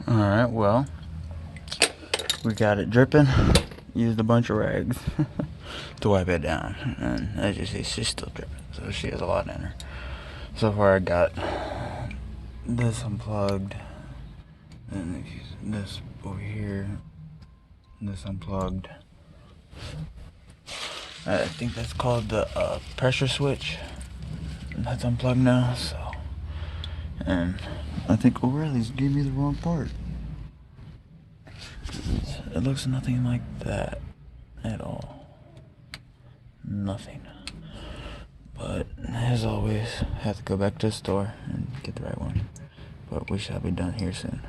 Alright, well, we got it dripping. Used a bunch of rags to wipe it down. And as you see, she's still dripping, so she has a lot in her. So far I got this unplugged, and this over here, this unplugged. I think that's called the pressure switch. That's unplugged now, so. And I think oreallys gave me the wrong part. It looks nothing like that at all. Nothing. But as always, have to go back to the store and get the right one. But we shall be done here soon.